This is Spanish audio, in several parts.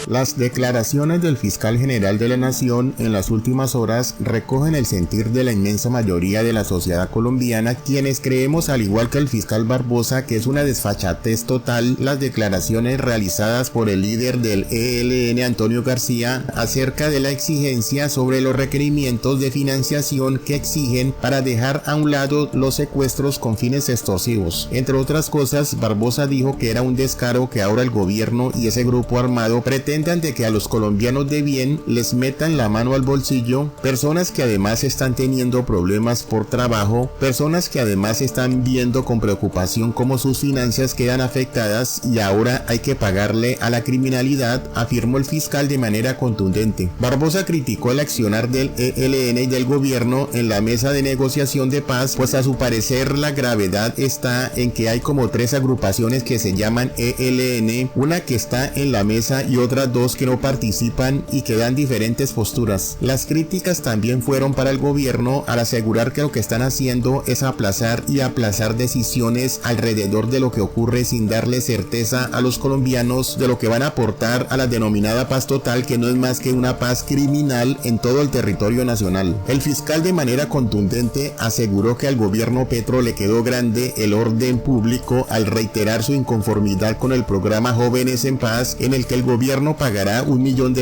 Las declaraciones del fiscal general de la Nación en las últimas horas recogen el sentir de la inmensa mayoría de la sociedad colombiana, quienes creemos, al igual que el fiscal Barbosa, que es una desfachatez total las declaraciones realizadas por el líder del ELN, Antonio García, acerca de la exigencia sobre los requerimientos de financiación que exigen para dejar a un lado los secuestros con fines extorsivos. Entre otras cosas, Barbosa dijo que era un descaro que ahora el gobierno y ese grupo armado pretendan de que a los colombianos de bien les metan la mano al bolsillo, personas que además están teniendo problemas por trabajo, personas que además están viendo con preocupación cómo sus finanzas quedan afectadas y ahora hay que pagarle a la criminalidad, afirmó el fiscal de manera contundente. Barbosa criticó el accionar del ELN y del gobierno en la mesa de negociación de paz, pues a su parecer la gravedad está en que hay como 3 agrupaciones que se llaman ELN, una que está en la mesa y otras 2 que no participan y que dan diferentes posturas. Las críticas también fueron para el gobierno al asegurar que lo que están haciendo es aplazar y aplazar decisiones alrededor de lo que ocurre sin darle certeza a los colombianos de lo que van a aportar a la denominada paz total, que no es más que una paz criminal en todo el territorio nacional. El fiscal de manera contundente aseguró que al gobierno Petro le quedó grande el orden público al reiterar su inconformidad con el programa Jóvenes en Paz, en el que el gobierno pagará $1 millón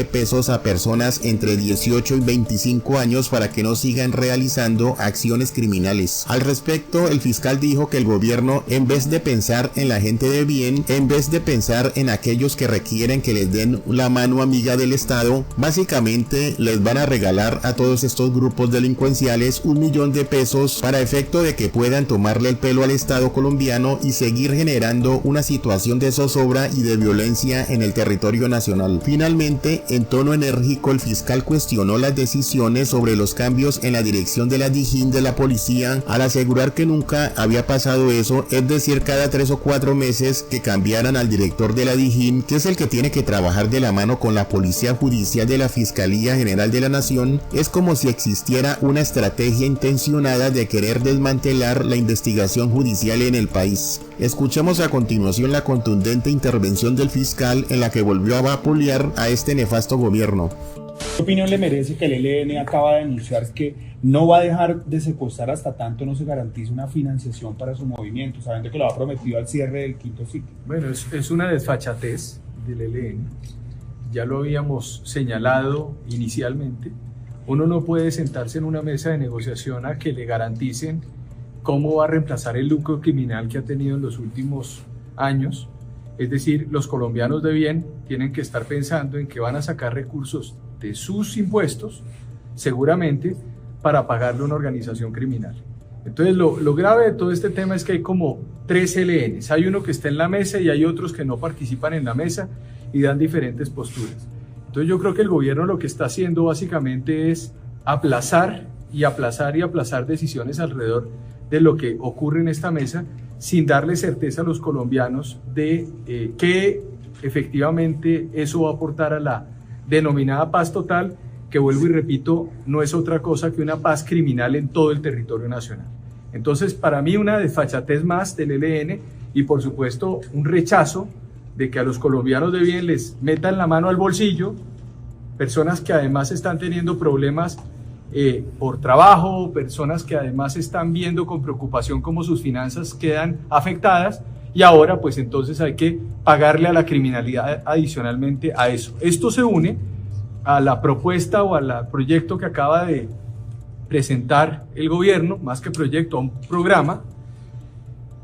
a personas entre 18 y 25 años para que no sigan realizando acciones criminales. Al respecto, el fiscal dijo que el gobierno, en vez de pensar en la gente de bien, en vez de pensar en aquellos que requieren que les den la mano amiga del Estado, básicamente les van a regalar a todos estos grupos delincuenciales $1 millón para efecto de que puedan tomarle el pelo al Estado colombiano y seguir generando una situación de zozobra y de violencia en el territorio nacional. Finalmente, en tono enérgico, el fiscal cuestionó las decisiones sobre los cambios en la dirección de la DIJÍN de la policía, al asegurar que nunca había pasado eso, es decir, cada 3 o 4 meses que cambiaran al director de la DIJÍN, que es el que tiene que trabajar de la mano con la Policía Judicial de la Fiscalía General de la Nación. Es como si existiera una estrategia intencionada de querer desmantelar la investigación judicial en el país. Escuchamos a continuación la contundente intervención del fiscal en la que volvió a vapulear a este nefasto gobierno. ¿Qué opinión le merece que el ELN acaba de anunciar que no va a dejar de secuestrar hasta tanto no se garantice una financiación para su movimiento, sabiendo que lo ha prometido al cierre del 5º ciclo? Bueno, es una desfachatez del ELN, ya lo habíamos señalado inicialmente. Uno no puede sentarse en una mesa de negociación a que le garanticen cómo va a reemplazar el lucro criminal que ha tenido en los últimos años. Es decir, los colombianos de bien tienen que estar pensando en que van a sacar recursos de sus impuestos, seguramente, para pagarle a una organización criminal. Entonces, lo grave de todo este tema es que hay como 3 ELNs. Hay uno que está en la mesa y hay otros que no participan en la mesa y dan diferentes posturas. Entonces, yo creo que el gobierno lo que está haciendo básicamente es aplazar y aplazar y aplazar decisiones alrededor de lo que ocurre en esta mesa, sin darle certeza a los colombianos de que efectivamente eso va a aportar a la denominada paz total, que vuelvo y repito, no es otra cosa que una paz criminal en todo el territorio nacional. Entonces, para mí, una desfachatez más del ELN y, por supuesto, un rechazo de que a los colombianos de bien les metan la mano al bolsillo, personas que además están teniendo problemas por trabajo, personas que además están viendo con preocupación cómo sus finanzas quedan afectadas, y ahora pues entonces hay que pagarle a la criminalidad adicionalmente a eso. Esto se une a la propuesta o al proyecto que acaba de presentar el gobierno, más que proyecto, a un programa,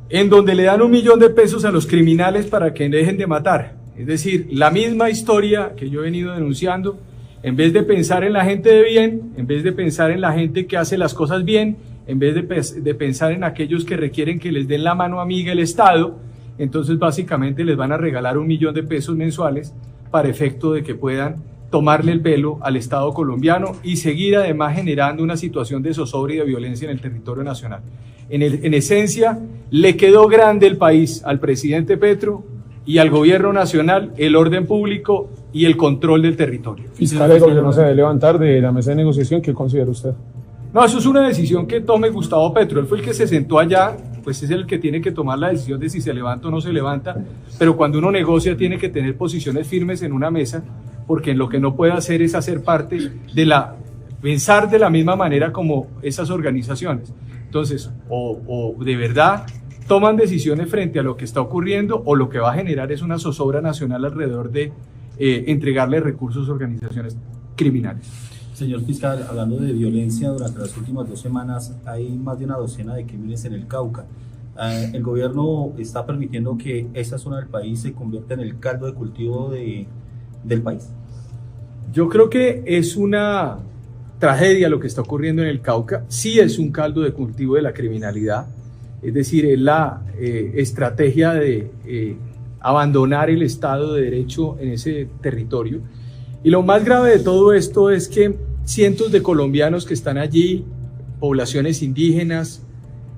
en donde le dan $1 millón a los criminales para que dejen de matar. Es decir, la misma historia que yo he venido denunciando. En vez de pensar en la gente de bien, en vez de pensar en la gente que hace las cosas bien, en vez de pensar en aquellos que requieren que les den la mano amiga el Estado, entonces básicamente les van a regalar $1 millón mensuales para efecto de que puedan tomarle el pelo al Estado colombiano y seguir además generando una situación de zozobra y de violencia en el territorio nacional. En esencia, le quedó grande el país al presidente Petro y al gobierno nacional el orden público y el control del territorio. Fiscal, el gobierno se debe levantar de la mesa de negociación. ¿Qué considera usted? No, eso es una decisión que tome Gustavo Petro. Él fue el que se sentó allá pues es el que tiene que tomar la decisión de si se levanta o no se levanta, pero cuando uno negocia tiene que tener posiciones firmes en una mesa, porque lo que no puede hacer es hacer parte pensar de la misma manera como esas organizaciones. Entonces, o de verdad toman decisiones frente a lo que está ocurriendo, o lo que va a generar es una zozobra nacional alrededor de entregarle recursos a organizaciones criminales. Señor fiscal, hablando de violencia, durante las últimas 2 semanas hay más de una docena de crímenes en el Cauca. El gobierno está permitiendo que esa zona del país se convierta en el caldo de cultivo del país. Yo creo que es una tragedia lo que está ocurriendo en el Cauca. Sí es un caldo de cultivo de la criminalidad, es decir, es la estrategia de abandonar el Estado de Derecho en ese territorio. Y lo más grave de todo esto es que cientos de colombianos que están allí, poblaciones indígenas,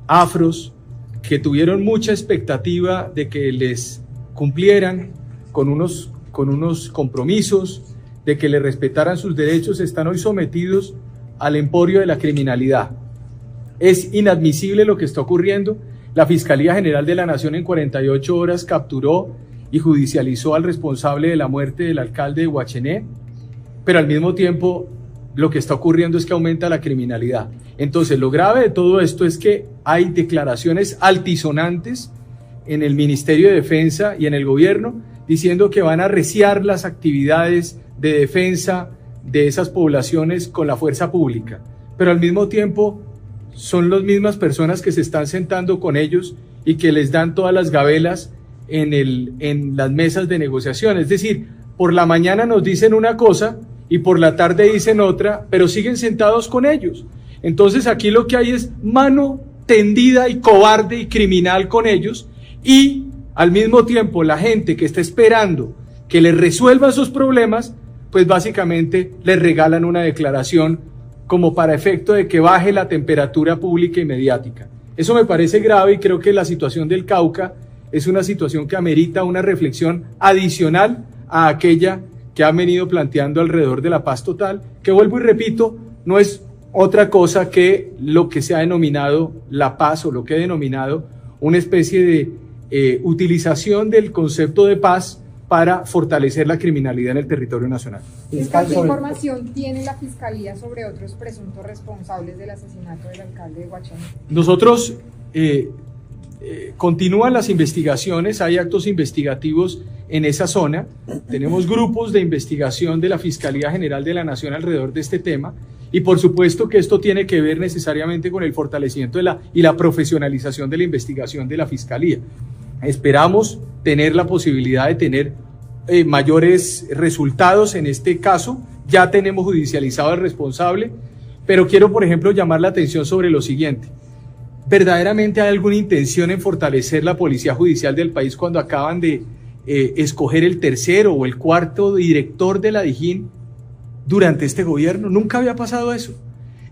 afros, que tuvieron mucha expectativa de que les cumplieran con unos compromisos, de que les respetaran sus derechos, están hoy sometidos al emporio de la criminalidad. Es inadmisible lo que está ocurriendo. La Fiscalía General de la Nación en 48 horas capturó y judicializó al responsable de la muerte del alcalde de Guachené, pero al mismo tiempo lo que está ocurriendo es que aumenta la criminalidad. Entonces, lo grave de todo esto es que hay declaraciones altisonantes en el Ministerio de Defensa y en el gobierno diciendo que van a arreciar las actividades de defensa de esas poblaciones con la fuerza pública, pero al mismo tiempo son las mismas personas que se están sentando con ellos y que les dan todas las gabelas en las mesas de negociación. Es decir, por la mañana nos dicen una cosa y por la tarde dicen otra, pero siguen sentados con ellos. Entonces aquí lo que hay es mano tendida y cobarde y criminal con ellos, y al mismo tiempo la gente que está esperando que les resuelvan sus problemas, pues básicamente les regalan una declaración como para efecto de que baje la temperatura pública y mediática. Eso me parece grave, y creo que la situación del Cauca es una situación que amerita una reflexión adicional a aquella que han venido planteando alrededor de la paz total, que vuelvo y repito, no es otra cosa que lo que se ha denominado la paz, o lo que he denominado una especie de utilización del concepto de paz para fortalecer la criminalidad en el territorio nacional. ¿Qué información tiene la Fiscalía sobre otros presuntos responsables del asesinato del alcalde de Guachené? Nosotros continúan las investigaciones, hay actos investigativos en esa zona, tenemos grupos de investigación de la Fiscalía General de la Nación alrededor de este tema, y por supuesto que esto tiene que ver necesariamente con el fortalecimiento y la profesionalización de la investigación de la Fiscalía. Esperamos tener la posibilidad de tener mayores resultados en este caso. Ya tenemos judicializado al responsable, pero quiero, por ejemplo, llamar la atención sobre lo siguiente. ¿Verdaderamente hay alguna intención en fortalecer la policía judicial del país cuando acaban de escoger el tercero o el cuarto director de la Dijín durante este gobierno? Nunca había pasado eso.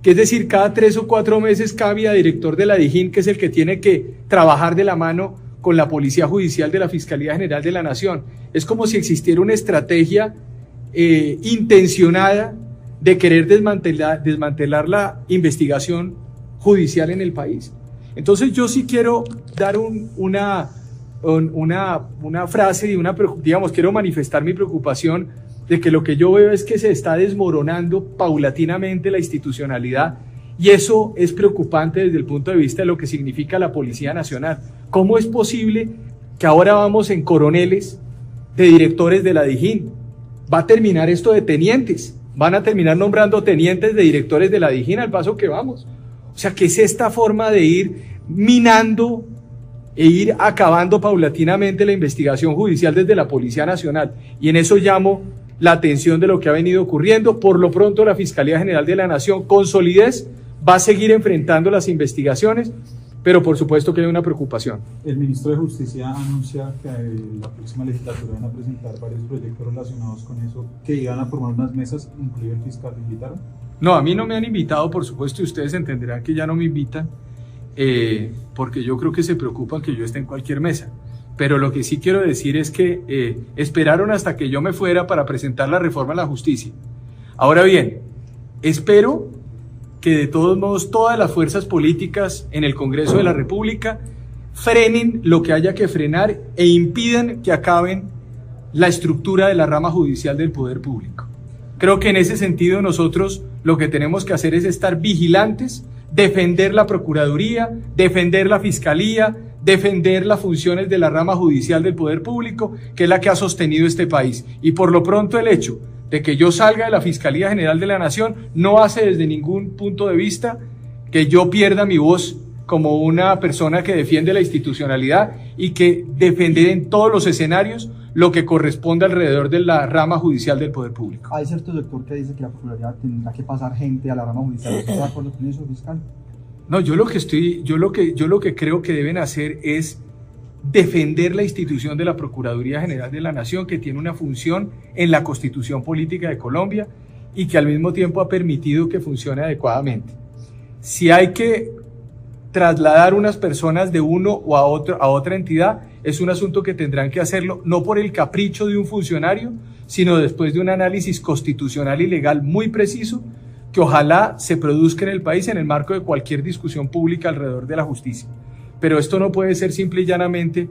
Que es decir, cada 3 o 4 meses cambia director de la Dijín, que es el que tiene que trabajar de la mano con la Policía Judicial de la Fiscalía General de la Nación. Es como si existiera una estrategia intencionada de querer desmantelar la investigación judicial en el país. Entonces yo sí quiero dar una frase y quiero manifestar mi preocupación de que lo que yo veo es que se está desmoronando paulatinamente la institucionalidad, y eso es preocupante desde el punto de vista de lo que significa la Policía Nacional. ¿Cómo es posible que ahora vamos en coroneles de directores de la Dijín? Va a terminar esto de tenientes, van a terminar nombrando tenientes de directores de la Dijín al paso que vamos. O sea, ¿qué es esta forma de ir minando e ir acabando paulatinamente la investigación judicial desde la Policía Nacional? Y en eso llamo la atención de lo que ha venido ocurriendo. Por lo pronto, la Fiscalía General de la Nación, con solidez, va a seguir enfrentando las investigaciones, pero por supuesto que hay una preocupación. El ministro de Justicia anuncia que la próxima legislatura van a presentar varios proyectos relacionados con eso, que iban a formar unas mesas, incluido el fiscal. ¿Me invitaron? No, a mí no me han invitado, por supuesto, y ustedes entenderán que ya no me invitan, porque yo creo que se preocupan que yo esté en cualquier mesa. Pero lo que sí quiero decir es que esperaron hasta que yo me fuera para presentar la reforma a la justicia. Ahora bien, espero que de todos modos todas las fuerzas políticas en el Congreso de la República frenen lo que haya que frenar e impidan que acaben la estructura de la rama judicial del poder público. Creo que en ese sentido nosotros lo que tenemos que hacer es estar vigilantes, defender la Procuraduría, defender la Fiscalía, defender las funciones de la rama judicial del poder público, que es la que ha sostenido este país. Y por lo pronto el hecho de que yo salga de la Fiscalía General de la Nación no hace desde ningún punto de vista que yo pierda mi voz como una persona que defiende la institucionalidad y que defenderé en todos los escenarios lo que corresponde alrededor de la rama judicial del poder público. Hay cierto sector que dice que la Procuraduría tendrá que pasar gente a la rama judicial. ¿Está de acuerdo con eso, fiscal? No, yo lo que creo que deben hacer es defender la institución de la Procuraduría General de la Nación, que tiene una función en la Constitución Política de Colombia y que al mismo tiempo ha permitido que funcione adecuadamente. Si hay que trasladar unas personas de uno o a otra entidad, es un asunto que tendrán que hacerlo no por el capricho de un funcionario, sino después de un análisis constitucional y legal muy preciso que ojalá se produzca en el país en el marco de cualquier discusión pública alrededor de la justicia. Pero esto no puede ser simple y llanamente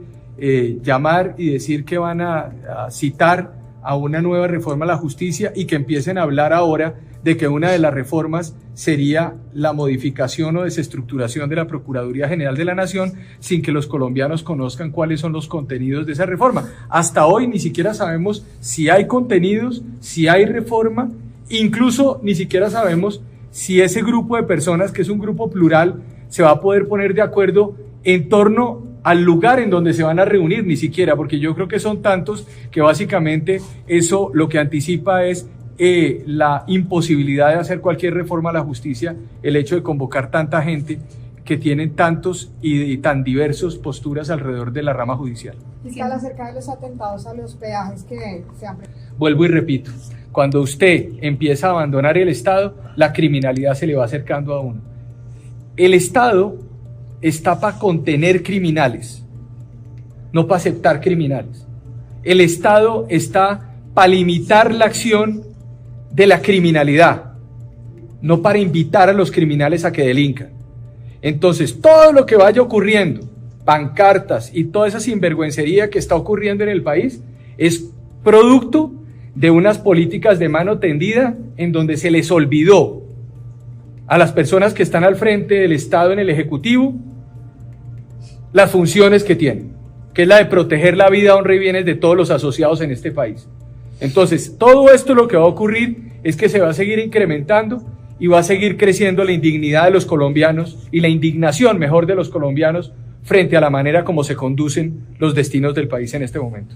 llamar y decir que van a citar a una nueva reforma a la justicia y que empiecen a hablar ahora de que una de las reformas sería la modificación o desestructuración de la Procuraduría General de la Nación sin que los colombianos conozcan cuáles son los contenidos de esa reforma. Hasta hoy ni siquiera sabemos si hay contenidos, si hay reforma, incluso ni siquiera sabemos si ese grupo de personas, que es un grupo plural, se va a poder poner de acuerdo en torno al lugar en donde se van a reunir, ni siquiera, porque yo creo que son tantos que básicamente eso lo que anticipa es la imposibilidad de hacer cualquier reforma a la justicia, el hecho de convocar tanta gente que tienen tantos y tan diversas posturas alrededor de la rama judicial. Fiscal, acerca de los atentados a los peajes que se han... Vuelvo y repito, cuando usted empieza a abandonar el Estado, la criminalidad se le va acercando a uno. El Estado está para contener criminales, no para aceptar criminales. El Estado está para limitar la acción de la criminalidad, no para invitar a los criminales a que delincan. Entonces, todo lo que vaya ocurriendo, pancartas y toda esa sinvergüencería que está ocurriendo en el país, es producto de unas políticas de mano tendida en donde se les olvidó a las personas que están al frente del Estado en el Ejecutivo las funciones que tienen, que es la de proteger la vida, honra y bienes de todos los asociados en este país. Entonces, todo esto lo que va a ocurrir es que se va a seguir incrementando y va a seguir creciendo la indignidad de los colombianos y la indignación, mejor, de los colombianos frente a la manera como se conducen los destinos del país en este momento.